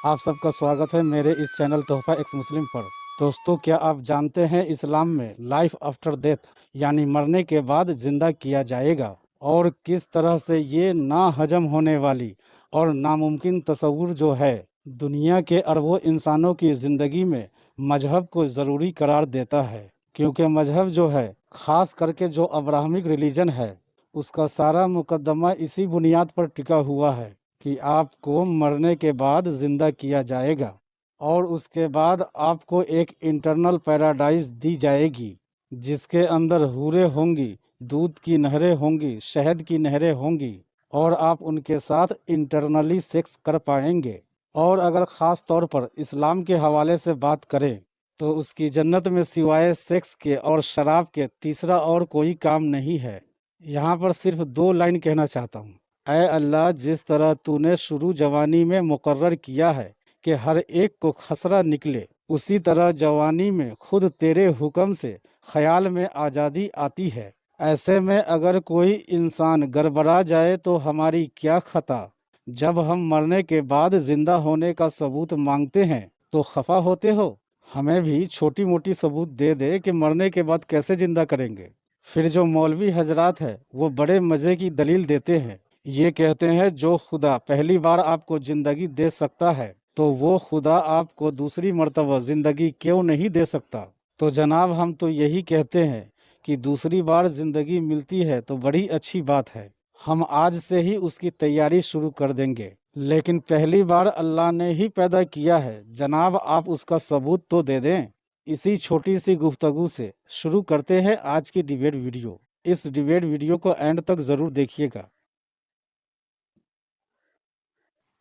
आप सबका स्वागत है मेरे इस चैनल तोहफा एक्स मुस्लिम पर। दोस्तों, क्या आप जानते हैं इस्लाम में लाइफ आफ्टर डेथ यानी मरने के बाद जिंदा किया जाएगा, और किस तरह से ये ना हजम होने वाली और नामुमकिन तस्वुर जो है दुनिया के अरबों इंसानों की ज़िंदगी में मजहब को ज़रूरी करार देता है। क्योंकि मजहब जो है, ख़ास करके जो अब्राहमिक रिलीजन है, उसका सारा मुकदमा इसी बुनियाद पर टिका हुआ है कि आपको मरने के बाद जिंदा किया जाएगा और उसके बाद आपको एक इंटरनल पैराडाइज दी जाएगी, जिसके अंदर हूरें होंगी, दूध की नहरें होंगी, शहद की नहरें होंगी, और आप उनके साथ इंटरनली सेक्स कर पाएंगे। और अगर ख़ास तौर पर इस्लाम के हवाले से बात करें तो उसकी जन्नत में सिवाय सेक्स के और शराब के तीसरा और कोई काम नहीं है। यहाँ पर सिर्फ 2 लाइन कहना चाहता हूँ। ऐ अल्लाह, जिस तरह तूने शुरू जवानी में मुकर्रर किया है कि हर एक को खसरा निकले, उसी तरह जवानी में खुद तेरे हुक्म से ख्याल में आज़ादी आती है। ऐसे में अगर कोई इंसान गड़बड़ा जाए तो हमारी क्या खता। जब हम मरने के बाद जिंदा होने का सबूत मांगते हैं तो खफा होते हो। हमें भी छोटी मोटी सबूत दे दे कि मरने के बाद कैसे जिंदा करेंगे। फिर जो मौलवी हजरात है वो बड़े मज़े की दलील देते हैं। ये कहते हैं जो खुदा पहली बार आपको ज़िंदगी दे सकता है तो वो खुदा आपको दूसरी मर्तबा ज़िंदगी क्यों नहीं दे सकता। तो जनाब, हम तो यही कहते हैं कि दूसरी बार ज़िंदगी मिलती है तो बड़ी अच्छी बात है। हम आज से ही उसकी तैयारी शुरू कर देंगे। लेकिन पहली बार अल्लाह ने ही पैदा किया है जनाब, आप उसका सबूत तो दे दें। इसी छोटी सी गुफ्तगू से शुरू करते हैं आज की डिबेट वीडियो। इस डिबेट वीडियो को एंड तक ज़रूर देखिएगा।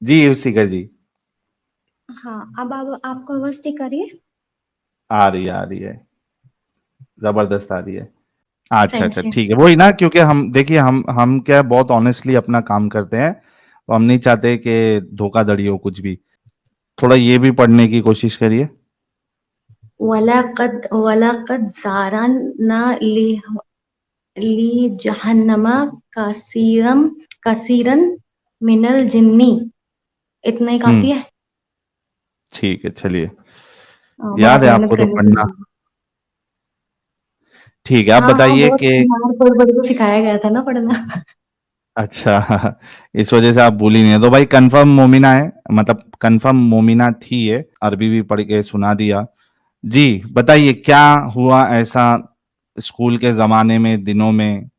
जी शिखर जी। हाँ, अब आपको आवाज ठीक आ रही है? आ रही है, जबरदस्त आ रही है। अच्छा थैंक अच्छा, यू। ठीक है। वही ना, क्योंकि हम देखिए, हम क्या है, बहुत ऑनेस्टली अपना काम करते हैं, तो हम नहीं चाहते कि धोखाधड़ी हो कुछ भी। थोड़ा ये भी पढ़ने की कोशिश करिए। वलाकद ज़ारना ली जहन्नमा कसीरम कसीरन मिनल जिन्नी। इतना ही काफी है। ठीक है, चलिए। बहुत याद है मेहनत आपको तो करनी पढ़ना। पड़ी। ठीक है, आप हाँ हाँ, बताइए बहुत कि मार पढ़ पढ़ के सिखाया गया था ना पढ़ना। अच्छा इस वजह से आप भूली नहीं है तो भाई, कंफर्म मोमिना है, मतलब कंफर्म मोमिना थी ये, अरबी भी पढ़ के सुना दिया। जी, बताइए क्या हुआ ऐसा स्कूल के ज़माने में, दिनों में,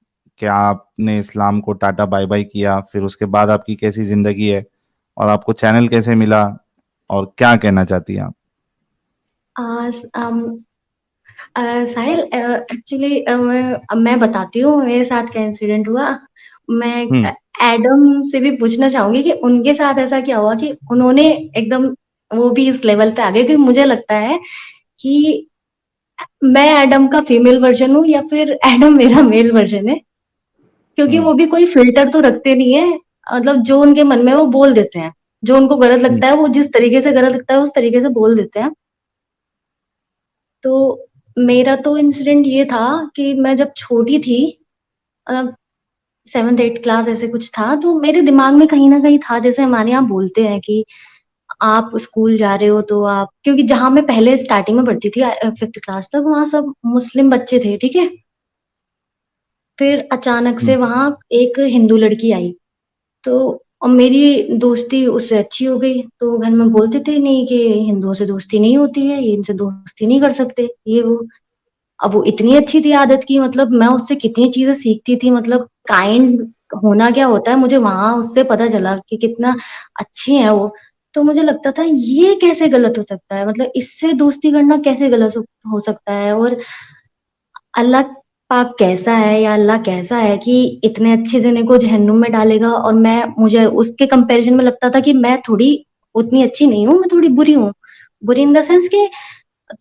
क्या आपने इस्लाम को टाटा बाय-बाय किया? फिर उसके बाद आपकी कैसी ज़िंदगी है? और आपको चैनल कैसे मिला? और क्या कहना चाहती हैं आप? आज साहिल, एक्चुअली मैं बताती हूँ मेरे साथ क्या इंसिडेंट हुआ। मैं हुँ, एडम से भी पूछना चाहूंगी कि उनके साथ ऐसा क्या हुआ कि उन्होंने एकदम वो भी इस लेवल पे आ गए, क्योंकि मुझे लगता है कि मैं एडम का फीमेल वर्जन हूँ या फिर एडम मेरा मेल वर्जन है, क्योंकि हुँ, वो भी कोई फिल्टर तो रखते नहीं है। मतलब जो उनके मन में है, वो बोल देते हैं। जो उनको गलत हुँ, लगता है, वो जिस तरीके से गलत लगता है उस तरीके से बोल देते हैं। तो मेरा तो इंसिडेंट ये था कि मैं जब छोटी थी, मतलब 7th 8th क्लास ऐसे कुछ था, तो मेरे दिमाग में कहीं न कहीं था, जैसे हमारे यहाँ बोलते हैं कि आप स्कूल जा रहे हो तो आप, क्योंकि जहाँ मैं पहले स्टार्टिंग में पढ़ती थी 5th क्लास तक, वहाँ सब मुस्लिम बच्चे थे, ठीक है? फिर अचानक हुँ, से वहाँ एक हिंदू लड़की आई, तो मेरी दोस्ती उससे अच्छी हो गई। तो घर में बोलते थे नहीं कि हिंदुओं से दोस्ती नहीं होती है, ये इनसे दोस्ती नहीं कर सकते, ये वो। अब वो इतनी अच्छी थी आदत की, मतलब मैं उससे कितनी चीजें सीखती थी, मतलब काइंड होना क्या होता है मुझे वहां उससे पता चला कि कितना अच्छी है वो। तो मुझे लगता था ये कैसे गलत हो सकता है, मतलब इससे दोस्ती करना कैसे गलत हो सकता है। और अल्लाह पाक कैसा है या अल्लाह कैसा है कि इतने अच्छे जने को जहन्नुम में डालेगा, और मुझे उसके कंपैरिजन में लगता था कि मैं थोड़ी उतनी अच्छी नहीं हूँ, मैं थोड़ी बुरी हूँ। बुरी इन द सेंस कि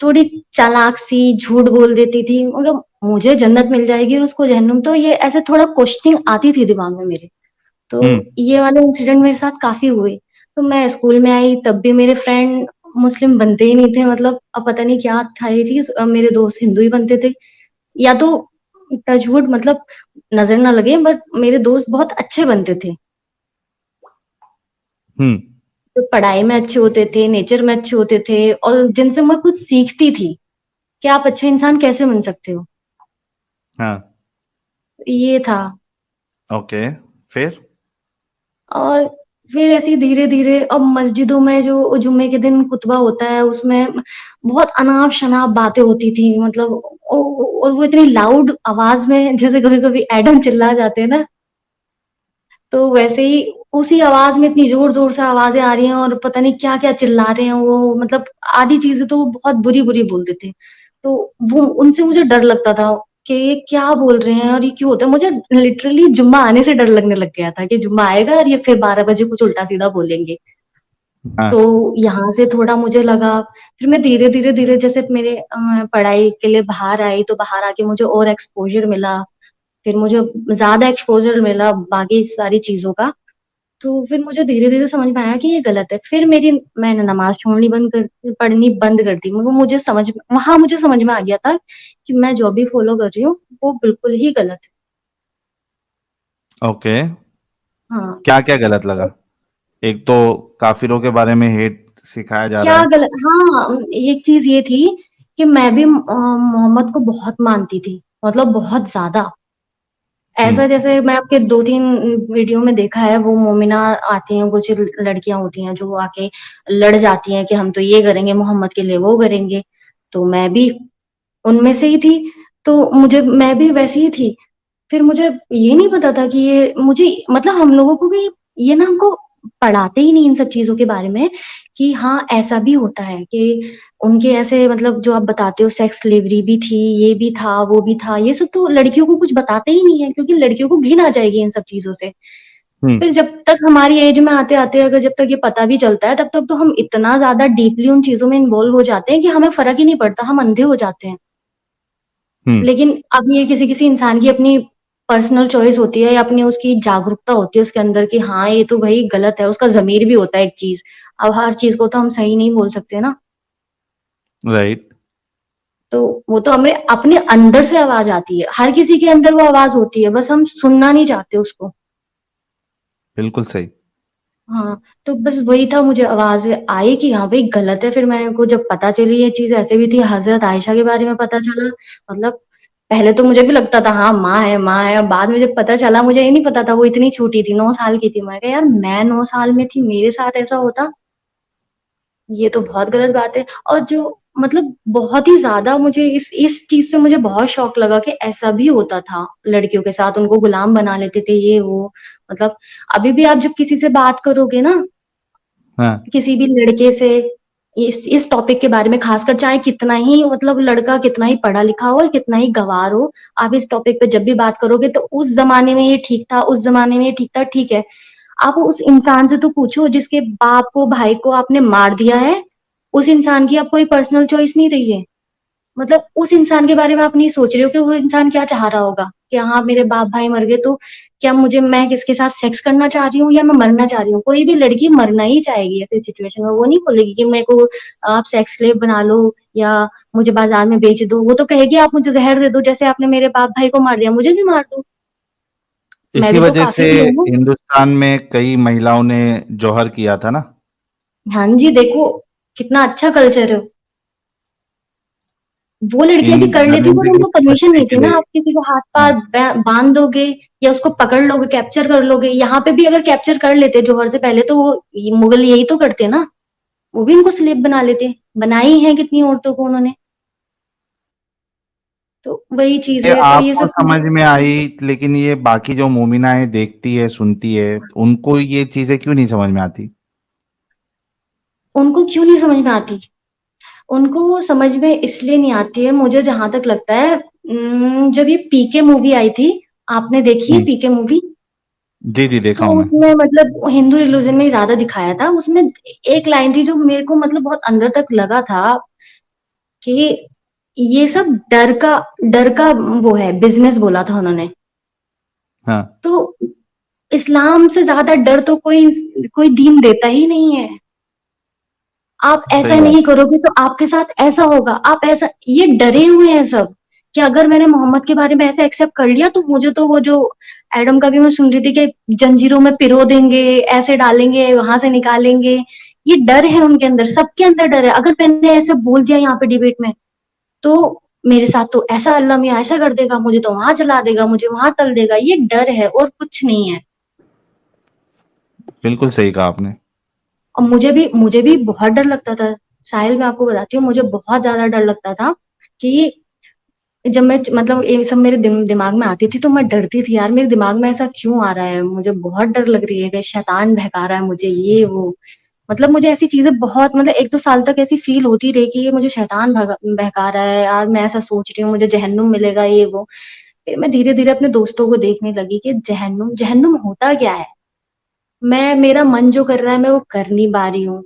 थोड़ी चालाक सी, झूठ बोल देती थी, मतलब मुझे जन्नत मिल जाएगी और उसको जहन्नुम, तो ये ऐसे थोड़ा क्वेश्चनिंग आती थी दिमाग में मेरे। तो हुँ, ये वाले इंसिडेंट मेरे साथ काफी हुए। तो मैं स्कूल में आई तब भी मेरे फ्रेंड मुस्लिम बनते ही नहीं थे, मतलब अब पता नहीं क्या था ये चीज, मेरे दोस्त हिंदू ही बनते थे, या तो टचवुड, मतलब नजर ना लगे, बट मेरे दोस्त बहुत अच्छे बनते थे। हुँ। जो पढ़ाई में अच्छे होते थे, नेचर में अच्छे होते थे और जिनसे मैं कुछ सीखती थी कि आप अच्छे इंसान कैसे बन सकते हो। हाँ, ये था। ओके, फिर? और फिर ऐसे ही धीरे-धीरे अब मस्जिदों में जो जुम्मे के दिन खुतबा होता है उसमें बहुत अनाप-शनाप बातें होती थी मतलब और वो इतनी लाउड आवाज़ में जैसे कभी-कभी एडम चिल्ला जाते हैं ना, तो वैसे ही उसी आवाज़ में इतनी ज़ोर-ज़ोर से आवाज़ें आ रही हैं और पता नहीं क्या-क्या चिल्ला रहे हैं वो मतलब आधी चीज़ें तो वो बहुत बुरी-बुरी बोलते थे। तो वो उनसे मुझे डर लगता था कि ये क्या बोल रहे हैं और ये क्यों होता है? मुझे लिटरली जुम्मा आने से डर लगने लग गया था कि जुम्मा आएगा और ये फिर 12 बजे कुछ उल्टा-सीधा बोलेंगे। हाँ, तो यहाँ से थोड़ा मुझे लगा फिर मैं धीरे-धीरे जैसे मेरे पढ़ाई के लिए बाहर आई तो बाहर आके मुझे और एक्सपोज़र मिला। फिर मुझे ज़्यादा एक्सपोज़र मिला बाकी सारी चीज़ों का। तो फिर मुझे धीरे-धीरे समझ में आया कि ये गलत है। फिर मैंने नमाज़ छोड़नी बंद कर पढ़नी बंद कर दी। मगर मुझे समझ में आ गया था कि मैं जो भी फ़ॉलो कर रही हूँ, वो बिल्कुल ही गलत है। ओके। हाँ, क्या-क्या गलत लगा? तो एक तो काफ़िरों के बारे में हेट सिखाया जा रहा क्या है। गलत हाँ, एक चीज़ ये थी कि मैं भी मोहम्मद को बहुत मानती थी, मतलब बहुत ज़्यादा। हुँ, ऐसा जैसे मैं आपके 2-3 वीडियो में देखा है वो मोमिना आती हैं, कुछ लड़कियाँ होती हैं जो आके लड़ जाती हैं कि हम तो ये करेंगे मोहम्मद के लिए वो करेंगे। तो मैं भी उनमें से ही थी, तो मैं भी वैसी ही थी। फिर मुझे ये नहीं पता था कि ये मुझे मतलब हम लोगों को भी ये ना हमको पढ़ाते ही नहीं इन सब चीज़ों के बारे में कि हाँ, ऐसा भी होता है कि उनके ऐसे मतलब जो आप बताते हो सेक्स स्लेवरी भी थी, ये भी था, वो भी था। ये सब तो लड़कियों को कुछ बताते ही नहीं है क्योंकि लड़कियों को घिन आ जाएगी इन सब चीज़ों से। हुँ, फिर जब तक हमारी एज में आते-आते अगर जब तक ये पता भी चलता है, तब तक तो हम इतना ज़्यादा डीपली उन चीज़ों में इन्वॉल्व हो जाते हैं कि हमें फ़र्क ही नहीं पड़ता, हम अंधे हो जाते हैं। हुँ। लेकिन अब ये किसी-किसी इंसान की अपनी पर्सनल चॉइस होती है या अपनी उसकी जागरूकता होती है उसके अंदर कि हाँ, ये तो भई गलत है, उसका ज़मीर भी होता है एक चीज़। अब हर चीज़ को तो हम सही नहीं बोल सकते ना, राइट, तो वो तो हमें अपने अंदर से आवाज़ आती है। हर किसी के अंदर वो आवाज़ होती है, बस हम सुनना नहीं चाहते उसको। बिल्कुल सही। हाँ, तो बस वही था मुझे आवाज़ आई कि हाँ, भई गलत है फिर मेरे को जब पता चली ये चीज़ ऐसे भी थी, हज़रत आयशा के बारे में पता चला मतलब पहले तो मुझे भी लगता था हाँ, माँ है, बाद में जब पता चला मुझे ये नहीं पता था वो इतनी छोटी थी, 9 साल की थी। मैं कहा यार मैं 9 साल में थी, मेरे साथ ऐसा होता, ये तो बहुत गलत बात है। और जो मतलब बहुत ही ज़्यादा मुझे इस चीज़ से मुझे बहुत शॉक लगा कि ऐसा भी होता था लड़कियों के साथ, उनको गुलाम बना लेते थे ये वो। मतलब अभी भी आप जब किसी से बात करोगे ना हाँ, किसी भी लड़के से इस टॉपिक के बारे में खासकर चाहे कितना ही मतलब लड़का कितना ही पढ़ा लिखा हो, कितना ही गँवार हो, आप इस टॉपिक पे जब भी बात करोगे तो उस ज़माने में ये ठीक था, उस ज़माने में ये ठीक था, ठीक है। आप उस इंसान से तो पूछो जिसके बाप को, भाई को आपने मार दिया है, उस इंसान की अब कोई पर्सनल चॉइस नहीं रही है। मतलब उस इंसान के बारे में आप नहीं सोच रहे हो कि वो इंसान क्या चाह रहा होगा कि हाँ मेरे बाप भाई मर गए तो क्या मैं किसके साथ सेक्स करना चाह रही हूँ या मैं मरना चाह रही हूँ कोई भी लड़की मरना ही चाहेगी ऐसी सिचुएशन में वो नहीं बोलेगी कि मेरे को आप सेक्स स्लेव बना लो या मुझे बाजार में बेच दो वो तो कहेगी आप मुझे जहर दे दो जैसे आपने मेरे बाप भाई को मार दिया मुझे भी मार दो मैं इसी भी तो वजह से काफिर ही हूँ ना हिंदुस्तान में कई महिलाओं ने जौहर किया था ना? हाँ जी देखो कितना अच्छा कल्चर है वो लड़कियाँ इन भी कर लेती पर दरिंदगी उनको से परमिशन बचने नहीं के थी ना, लिए। आप किसी को हाँ, हाथ-पाथ बाँध दोगे या उसको पकड़ लोगे, कैप्चर कर लोगे। यहाँ पे भी अगर कैप्चर कर लेते जौहर से पहले तो वो मुगल यही तो करते ना, वो भी उनको स्लेव बना लेते। बनाई हैं कितनी औरतों को उन्होंने, तो वही चीज़ ये है, तो ये आपको सब चीज़ें समझ में आई, लेकिन ये बाकी जो मोमिनाएँ देखती है, सुनती है, उनको ये चीज़ें क्यों नहीं समझ में आती? उनको क्यों नहीं समझ में आती? उनको समझ में इसलिए नहीं आती है, मुझे जहाँ तक लगता है जब ये पीके मूवी आई थी, आपने देखी है हुँ। पीके मूवी? जी, जी, देखा तो हूँ मैं। उसमें मतलब हिंदू रिलीजन में ज़्यादा दिखाया था। उसमें एक लाइन थी जो मेरे को मतलब बहुत अंदर तक लगा था कि ये सब डर का वो है बिज़नेस बोला था उन्होंने। हाँ, तो इस्लाम से ज़्यादा डर तो कोई दीन देता ही नहीं है। आप ऐसा सही बात। नहीं करोगे तो आपके साथ ऐसा होगा। आप ऐसा ये डरे हुए हैं सब कि अगर मैंने मोहम्मद के बारे में ऐसे एक्सेप्ट कर लिया तो मुझे तो वो जो एडम का भी मैं सुन रही थी कि जंजीरों में पिरो देंगे, ऐसे डालेंगे, वहां से निकालेंगे। ये डर है उनके अंदर, सबके अंदर डर है। अगर मैंने ऐसे बोल दिया यहाँ पे डिबेट में तो मेरे साथ तो ऐसा अल्लाह मियाँ ऐसा कर देगा, मुझे तो वहां चला देगा, मुझे वहां तल देगा। ये डर है और कुछ नहीं है। बिल्कुल सही कहा आपने। और मुझे भी बहुत डर लगता था। साहिल, मैं आपको बताती हूँ, मुझे बहुत ज्यादा डर लगता था कि जब मैं मतलब ये सब मेरे दिमाग में आती थी तो मैं डरती थी, यार मेरे दिमाग में ऐसा क्यों आ रहा है, मुझे बहुत डर लग रही है कि शैतान बहका रहा है मुझे, ये वो। मतलब मुझे ऐसी चीजें बहुत, मतलब 1-2 साल तक ऐसी फील होती रही कि ये मुझे शैतान बहका रहा है यार, मैं ऐसा सोच रही हूँ मुझे जहन्नुम मिलेगा, ये वो। फिर मैं धीरे धीरे अपने दोस्तों को देखने लगी कि जहन्नुम जहन्नुम होता क्या है। मेरा मन जो कर रहा है मैं वो कर नहीं पा रही हूँ।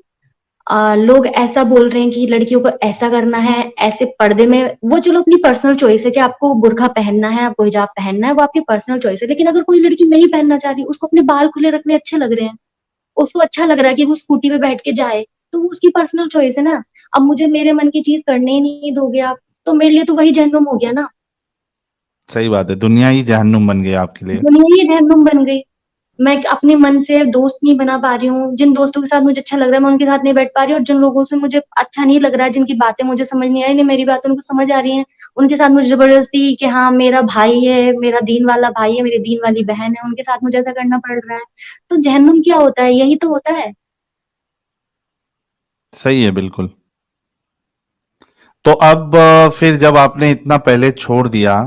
लोग ऐसा बोल रहे हैं कि लड़कियों को ऐसा करना है, ऐसे पर्दे में, वो चलो अपनी पर्सनल चॉइस है कि आपको बुर्का पहनना है, आपको हिजाब पहनना है, वो आपकी पर्सनल चॉइस है। लेकिन अगर कोई लड़की नहीं पहनना चाह रही, उसको अपने बाल खुले रखने अच्छे लग रहे हैं, उसको अच्छा लग रहा है कि वो स्कूटी पे बैठ के जाए, तो वो उसकी पर्सनल चॉइस है ना। अब मुझे मेरे मन की चीज करने ही नहीं दोगे आप, तो मेरे लिए तो वही जहन्नुम हो गया ना। सही बात है, दुनिया ही जहन्नुम बन गई आपके लिए। दुनिया ही जहन्नुम बन गई। मैं अपने मन से दोस्त नहीं बना पा रही हूँ। जिन दोस्तों के साथ मुझे अच्छा लग रहा है मैं उनके साथ नहीं बैठ पा रही हूँ, और जिन लोगों से मुझे अच्छा नहीं लग रहा है, जिनकी बातें मुझे समझ नहीं आ रही, नहीं मेरी बात उनको समझ आ रही है, उनके साथ मुझे जबरदस्ती कि हाँ मेरा भाई है, मेरा दीन वाला भाई है, मेरी दीन वाली बहन है, उनके साथ मुझे ऐसा करना पड़ रहा है। तो जहन्नुम क्या होता है? यही तो होता है। सही है, बिल्कुल। तो अब फिर जब आपने इतना पहले छोड़ दिया,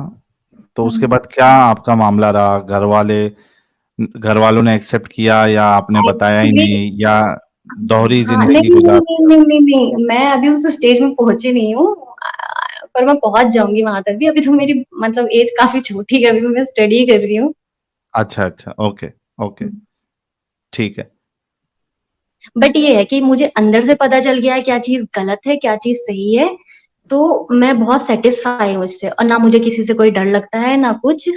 तो उसके बाद क्या आपका मामला रहा? घर वालों ने एक्सेप्ट किया या आपने बताया ही एक्चुअली नहीं, या दोहरी हाँ, जिंदगी नहीं नहीं गुजार? नहीं नहीं नहीं नहीं, मैं अभी उस स्टेज में पहुंची नहीं हूँ। पर मैं पहुंच जाऊंगी वहां तक भी। अभी तो मेरी मतलब एज काफी छोटी है, अभी मैं स्टडी कर रही हूँ। अच्छा अच्छा, ओके ओके, ठीक है। बट ये है कि मुझे अंदर से पता चल गया है क्या चीज गलत है, क्या चीज सही है। तो मैं बहुत सेटिस्फाई हूँ इससे, और ना मुझे किसी से कोई डर लगता है ना कुछ।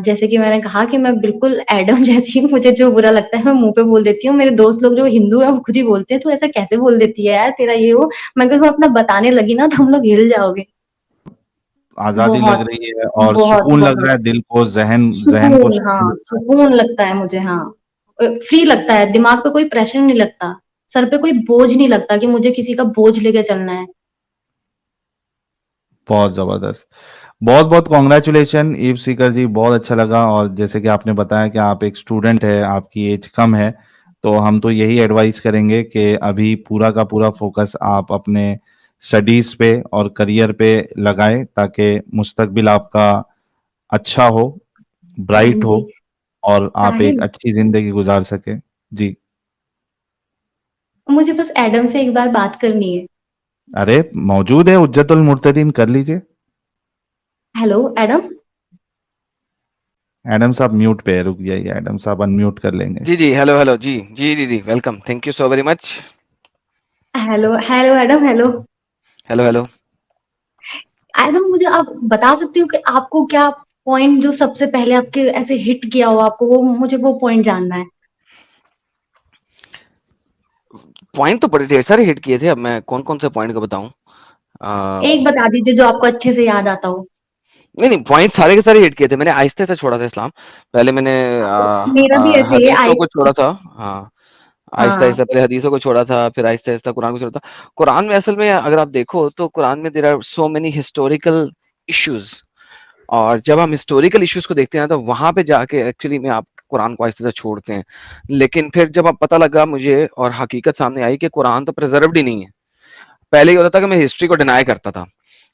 जैसे कि मैंने कहा कि मैं बिल्कुल एडम जैसी हूँ, मुझे जो बुरा लगता है मैं मुंह पे बोल देती हूँ। मेरे दोस्त लोग जो हिंदू है वो खुद ही बोलते हैं तू ऐसा कैसे बोल देती है यार, तेरा ये वो। मैं कभी अपना बताने लगी ना तो हम लोग हिल जाओगे। आजादी लग बहुत रही है और बहुत सुकून लग बहुत रहा है, दिल को, जहन जहन को सुकून, सुकून हाँ लगता है। सुकून लगता है मुझे, हाँ। फ्री लगता है, दिमाग पे कोई प्रेशर नहीं लगता, सर पे कोई बोझ नहीं लगता कि मुझे किसी का बोझ लेके चलना है। बहुत जबरदस्त। बहुत बहुत कॉन्ग्रेचुलेशन ईव सीकर जी, बहुत अच्छा लगा। और जैसे कि आपने बताया कि आप एक स्टूडेंट है, आपकी एज कम है, तो हम तो यही एडवाइस करेंगे कि अभी पूरा का पूरा फोकस आप अपने स्टडीज पे और करियर पे लगाएं, ताकि मुस्तकबिल आपका अच्छा हो, हाँ ब्राइट हो, जी। और आप एक साहिल, अच्छी जिंदगी गुजार सके। जी। मुझे बस एडम से एक बार बात करनी है। अरे, मौजूद है उज्जतुल मुर्तदीन, कर लीजिए। Hello Adam. एडम साहब म्यूट पे है, रुक जाइए, एडम साहब अनम्यूट कर लेंगे। जी जी, हेलो हेलो जी जी दीदी, welcome, thank you so very much. Hello hello Adam, hello. Hello hello. Adam, मुझे आप बता सकती हो कि आपको क्या पॉइंट जो सबसे पहले आपके ऐसे हिट किया हो आपको, वो मुझे वो पॉइंट जानना है। पॉइंट तो बड़े ढेर सारे हिट किए थे, अब मैं कौन कौन से पॉइंट को बताऊं? एक बता दीजिए जो आपको अच्छे से याद आता हो। नहीं नहीं, पॉइंट सारे के सारे हिट किए थे मैंने। आहिस्ते से छोड़ा था इस्लाम। पहले मैंने मेरा भी ऐसे ही है, हदीसों को आहिस्ता छोड़ा से। था। हाँ, आहिस्ता हाँ। आहिस्ता पहले हदीसों को छोड़ा था, फिर आहिस्ता आहिस्ता कुरान को छोड़ा था। कुरान में असल में अगर आप देखो तो कुरान में there are so many historical issues, और जब हम हिस्टोरिकल इश्यूज को देखते हैं तो वहां पे जाके एक्चुअली में आप कुरान को आहिस्ते से छोड़ते हैं। लेकिन फिर जब अब पता लगा मुझे और हकीकत सामने आई कि कुरान तो प्रिजर्व्ड ही नहीं है। पहले ये होता था कि मैं हिस्ट्री को डिनाई करता था,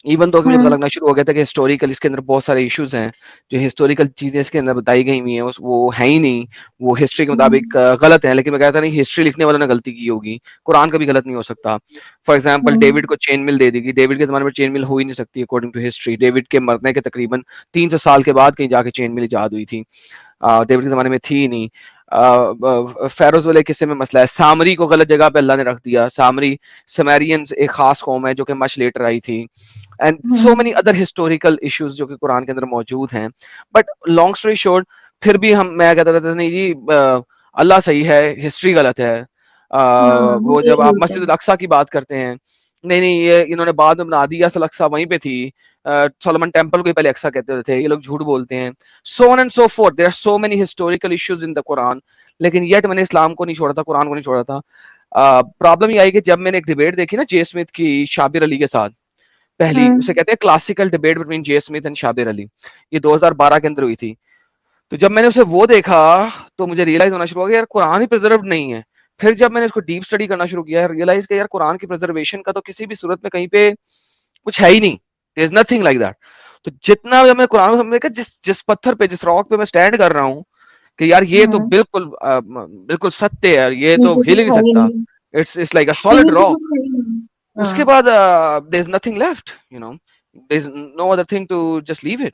इवन तो मुझे पता हम्म। लगना शुरू हो गया था कि हिस्टोरिकल इसके अंदर बहुत सारे इश्यूज हैं, जो हिस्टोरिकल चीजें इसके अंदर बताई गई हुई हैं वो है ही नहीं, वो हिस्ट्री के मुताबिक गलत है। लेकिन मैं कहता नहीं, हिस्ट्री लिखने वालों ने गलती की होगी, कुरान कभी गलत नहीं हो सकता। For example, hmm. डेविड को चेन मिल दे देगी, डेविड के जमाने में चेन मिल हो ही नहीं सकती अकॉर्डिंग टू हिस्ट्री। डेविड के मरने के तकरीबन 300 साल के बाद कहीं जाके चेन मिल ईजाद हुई थी, डेविड के जमाने में थी ही नहीं। फेरोज वाले किस्से में मसला है, सामरी को गलत जगह पे अल्लाह ने रख दिया। सामरी समैरियंस एक खास कौम है जो कि मच लेटर आई थी, and so many hmm. Other historical issues जो कि कुरान के अंदर मौजूद हैं। बट लॉन्ग स्टोरी शॉर्ट, फिर भी मैं कहता था नहीं जी, अल्लाह सही है, हिस्ट्री गलत है। हाँ, वो वो तो जब यही आप होता है। मस्जिद अल अक्सा की बात करते हैं, नहीं ये इन्होंने बाद में बना दी, असल अक्सा वहीं पे थी, सोलोमन टेम्पल को ही पहले अक्सा कहते थे, ये लोग झूठ बोलते हैं, so on and so forth, there are so many historical issues in the Quran, लेकिन yet मैंने इस्लाम को नहीं छोड़ा था, कुरान को नहीं छोड़ा था। प्रॉब्लम ये आई कि जब मैंने एक डिबेट देखी ना जे स्मिथ की शाबिर अली के साथ, पहली, उसे कहते हैं classical debate between J Smith and Shabir Ali, ये 2012 के अंदर हुई थी। तो जब मैंने उसे वो देखा तो मुझे रियलाइज होना शुरू हो गया यार कुरान ही प्रिजर्व नहीं है। फिर जब मैंने इसको डीप स्टडी करना शुरू किया, रियलाइज किया यार कुरान की प्रिजर्वेशन का तो किसी भी सूरत में कहीं पे कुछ है ही नहीं, there is nothing like that. तो जितना जब मैं कुरान को समझने का, जिस जिस पत्थर पे, जिस रॉक पे मैं स्टैंड कर रहा हूँ कि यार ये तो बिल्कुल बिल्कुल सत्य है यार, ये तो नीचे हिल ही कुछ नहीं है ही सकता, नहीं, इट्स लाइक अ तो सॉलिड नीचे रॉक। कुछ है ही नहीं। उसके हाँ। बाद there is nothing left, you know, there is no other thing to just leave it.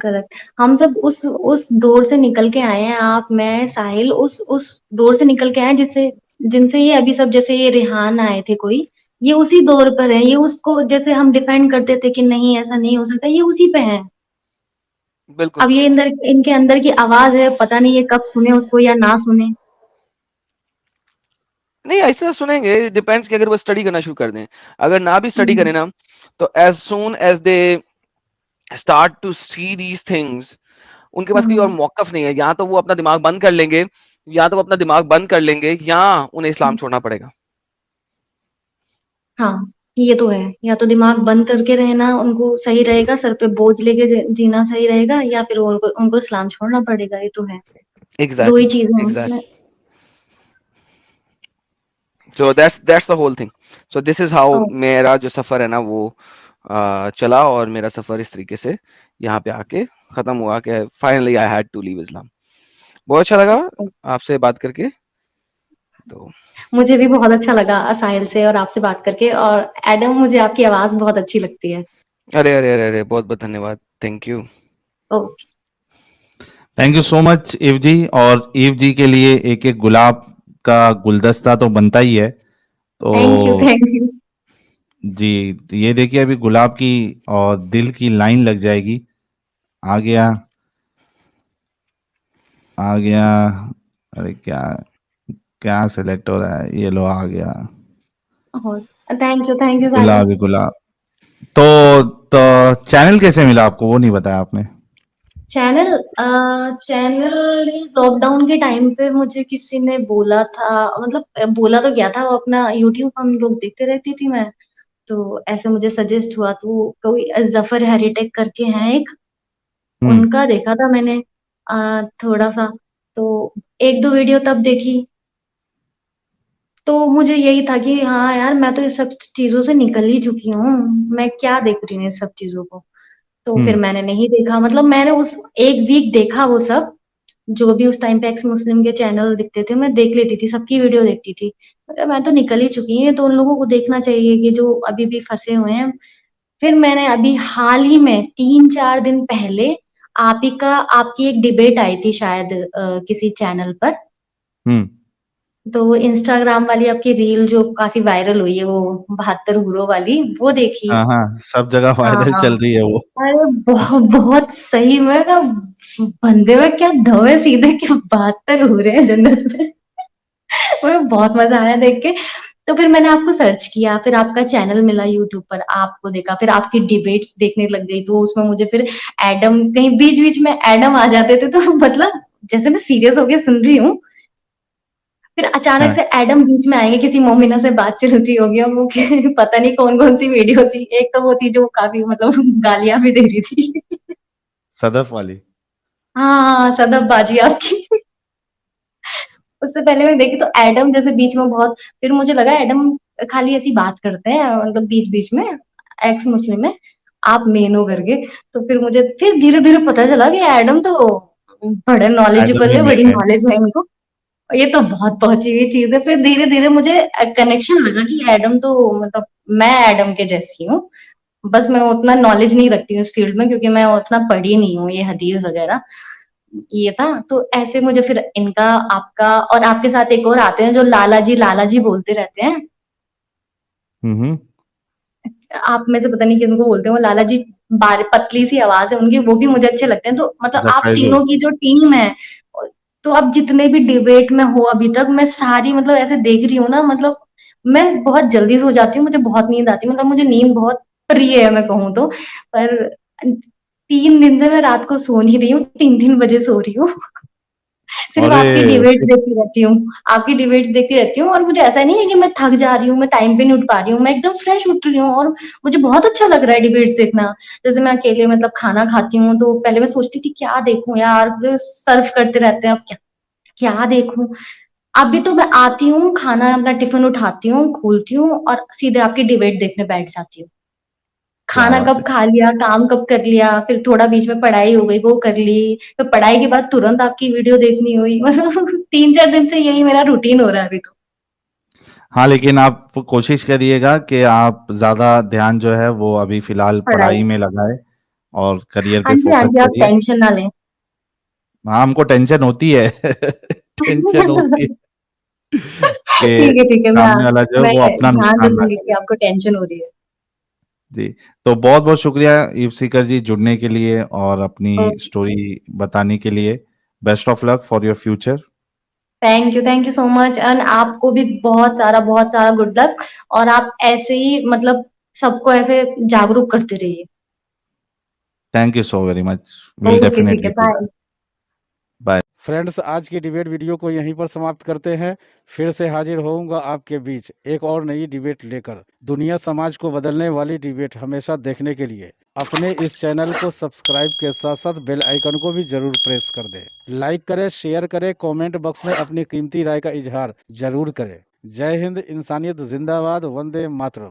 Correct. हम सब उस दौर से निकल के आए हैं, आप, मैं, साहिल, उस दौर से निकल के आए हैं जिससे जिनसे ये अभी सब, जैसे ये रेहान आए थे कोई, ये उसी दौर पर है, ये उसको जैसे हम डिफेंड करते थे कि नहीं ऐसा नहीं हो सकता, ये उसी पे है। बिल्कुल अब ये अंदर, इनके अंदर की आवाज है, पता नहीं ये कब सुने उसको या ना सुने। नहीं, ऐसे सुनेंगे, डिपेंड्स कि अगर वो स्टडी करना शुरू कर दें, अगर ना भी स्टडी हम्म। करें ना, तो as soon as they start to see these things, उनके पास कोई और हम्म। मौकफ नहीं है, या तो वो अपना दिमाग बंद कर लेंगे, या तो वो अपना दिमाग बंद कर लेंगे, या उन्हें इस्लाम छोड़ना पड़ेगा। हाँ, ये तो है, या तो दिमाग बंद करके रहना उनको सही रहेगा, सर पे बोझ लेके जीना सही रहेगा, या फिर उनको उनको इस्लाम छोड़ना पड़ेगा, ये तो है। दो ही एग्जैक्टली चीजें हैं इसमें। Exactly so that's the whole thing. So this is how ओ, मेरा जो सफर है ना वो चला, और मेरा सफर इस तरीके से यहाँ पे आके खत्म हुआ कि finally I had to leave Islam. बहुत अच्छा लगा ओ, आपसे बात करके। तो मुझे भी बहुत अच्छा लगा साहिल से और आपसे बात करके, और एडम, मुझे आपकी आवाज बहुत अच्छी लगती है। अरे अरे अरे अरे, बहुत बहुत धन्यवाद, थैंक यू। ओ, thank you so much Eve ji. और ईव जी के लिए एक एक गुलाब का गुलदस्ता तो बनता ही है। थैंक यू, तो थैंक यू। जी, ये देखिए अभी गुलाब की और दिल की लाइन लग जाएगी। आ गया, आ गया। अरे क्या, क्या सिलेक्ट हो रहा है, ये लो आ गया। थैंक यू साहिल। गुलाब ही गुलाब। तो तो चैनल कैसे मिला आपको, वो नहीं बताया आपने। चैनल, चैनल लॉकडाउन के टाइम पे मुझे किसी ने बोला था, मतलब बोला तो क्या था, वो अपना यूट्यूब हम लोग देखते रहती थी मैं, तो ऐसे मुझे सजेस्ट हुआ, तो कोई जफर हेरिटेक करके हैं एक, हम्म। उनका देखा था मैंने थोड़ा सा, तो एक दो वीडियो तब देखी, तो मुझे यही था कि हाँ यार, मैं तो इस सब चीजों से निकल ही चुकी हूँ, मैं क्या देख रही हूँ इस सब चीजों को। तो फिर हम्म। मैंने नहीं देखा, मतलब मैंने उस एक वीक देखा वो सब, जो भी उस टाइम पे एक्स मुस्लिम के चैनल दिखते थे मैं देख लेती थी, सबकी वीडियो देखती थी। मैं तो निकल ही चुकी हूँ, तो उन लोगों को देखना चाहिए कि जो अभी भी फंसे हुए हैं। फिर मैंने अभी हाल ही में 3-4 दिन पहले आप ही का, आपकी एक डिबेट आई थी शायद किसी चैनल पर, हम्म। तो वो इंस्टाग्राम वाली आपकी रील जो काफी वायरल हुई है, वो 72 हुरों वाली, वो देखी। हाँ हाँ, सब जगह हाँ वायरल हाँ। चल रही है वो। अरे बहुत बहुत सही, मैं ना, बंदे में क्या दम है, सीधे के 72 हो रहे हैं जन्नत में। मुझे बहुत मजा आया देख के। तो फिर मैंने आपको सर्च किया, फिर आपका चैनल मिला यूट्यूब पर, आपको देखा, फिर आपकी डिबेट्स देखने लग गई, तो उसमें मुझे फिर एडम, कहीं बीच बीच में एडम आ जाते थे, तो मतलब जैसे मैं सीरियस होके सुन रही हूँ, फिर अचानक हाँ, से एडम बीच में आएंगे, किसी मोमिना से बात चल रही होगी, और वो पता नहीं कौन कौन सी वीडियो थी, एक तो वो थी जो काफी मतलब गालियां भी दे रही थी। सदफ वाली। हाँ हाँ, सदफ बाजी आपकी। उससे पहले मैं देखी तो एडम जैसे बीच में बहुत, फिर मुझे लगा एडम खाली ऐसी बात करते हैं, मतलब बीच बीच में, एक्स मुस्लिम में, आप मेन हो करके। तो फिर मुझे फिर धीरे धीरे पता चला कि एडम तो बड़े एडम नॉलेजेबल ही है, बड़ी मेन है। नॉलेज है इनको, ये तो बहुत पहुंची हुई चीज है। फिर धीरे धीरे मुझे कनेक्शन लगा कि एडम तो, मतलब मैं एडम के जैसी हूँ, बस मैं उतना नॉलेज नहीं रखती हूँ इस फील्ड में, क्योंकि मैं उतना पढ़ी नहीं हूँ ये हदीस वगैरह, ये था। तो ऐसे मुझे फिर इनका, आपका, और आपके साथ एक और आते हैं जो लाला जी बोलते रहते हैं, हम्म। आप में से पता नहीं किनको बोलते हैं, वो लाला जी, बार पतली सी आवाज है उनकी, वो भी मुझे अच्छे लगते हैं। तो मतलब आप जफैजुल। तीनों की जो टीम है, तो अब जितने भी डिबेट में हो अभी तक, मैं सारी मतलब ऐसे देख रही हूँ ना, मतलब मैं बहुत जल्दी सो जाती हूँ, मुझे बहुत नींद आती है, मतलब मुझे नींद बहुत प्रिय है मैं कहूँ तो। पर 3 दिन से मैं रात को सो नहीं रही हूँ, 3-3 बजे सो रही हूँ। सिर्फ आपकी अरे! डिबेट्स देखती रहती हूँ, आपकी डिबेट्स देखती रहती हूँ और मुझे ऐसा नहीं है कि मैं थक जा रही हूँ, मैं टाइम पे नहीं उठ पा रही हूँ, मैं एकदम फ्रेश उठ रही हूँ और मुझे बहुत अच्छा लग रहा है डिबेट्स देखना। जैसे मैं अकेले मतलब खाना खाती हूँ, तो पहले मैं सोचती थी क्या देखूँ यार, जो सर्व करते रहते हैं, अब क्या क्या देखूँ? अभी तो मैं आती हूँ, खाना अपना टिफ़िन उठाती हूँ, खोलती हूँ और सीधे आपकी डिबेट देखने बैठ जाती हूँ। क्या खाना बात कब है! खा लिया, काम कब कर लिया, फिर थोड़ा बीच में पढ़ाई हो गई, वो कर ली, फिर पढ़ाई के बाद तुरंत आपकी वीडियो देखनी हुई। मतलब 3-4 दिन से यही मेरा रूटीन हो रहा है अभी तो। हाँ, लेकिन आप कोशिश करिएगा कि आप ज़्यादा ध्यान जो है वो अभी फ़िलहाल पढ़ाई। पढ़ाई में लगाएँ और करियर हाँ पे जी, हाँ फ़ोकस जी, आप करिए। टेंशन ना लें। हाँ, हमको टेंशन होती है। टेंशन होती है कि ठीक है, सामने वाला जो है मैं वो अपना ध्यान नुकसान ना रखूँगी कि करे। आपको टेंशन हो रही है। जी, तो बहुत-बहुत शुक्रिया ईव सीकर जी जुड़ने के लिए और अपनी तो स्टोरी बताने के लिए। Best of luck for your future. Thank you so much and आपको भी बहुत सारा गुड लक और आप ऐसे ही मतलब सबको ऐसे जागरूक करते रहिए। Thank you so very much. Will okay, ठीक है, definitely do bye. That. Bye. Friends, आज की डिबेट वीडियो को यहीं पर समाप्त करते हैं। फिर से हाजिर होऊंगा आपके बीच एक और नई डिबेट लेकर। दुनिया समाज को बदलने वाली डिबेट हमेशा देखने के लिए अपने इस चैनल को सब्सक्राइब के साथ साथ बेल आइकन को भी जरूर प्रेस कर दें। लाइक करें, शेयर करें, कमेंट बॉक्स में अपनी कीमती राय का इजहार जरूर करें। जय हिंद, इंसानियत जिंदाबाद, वंदे मातरम।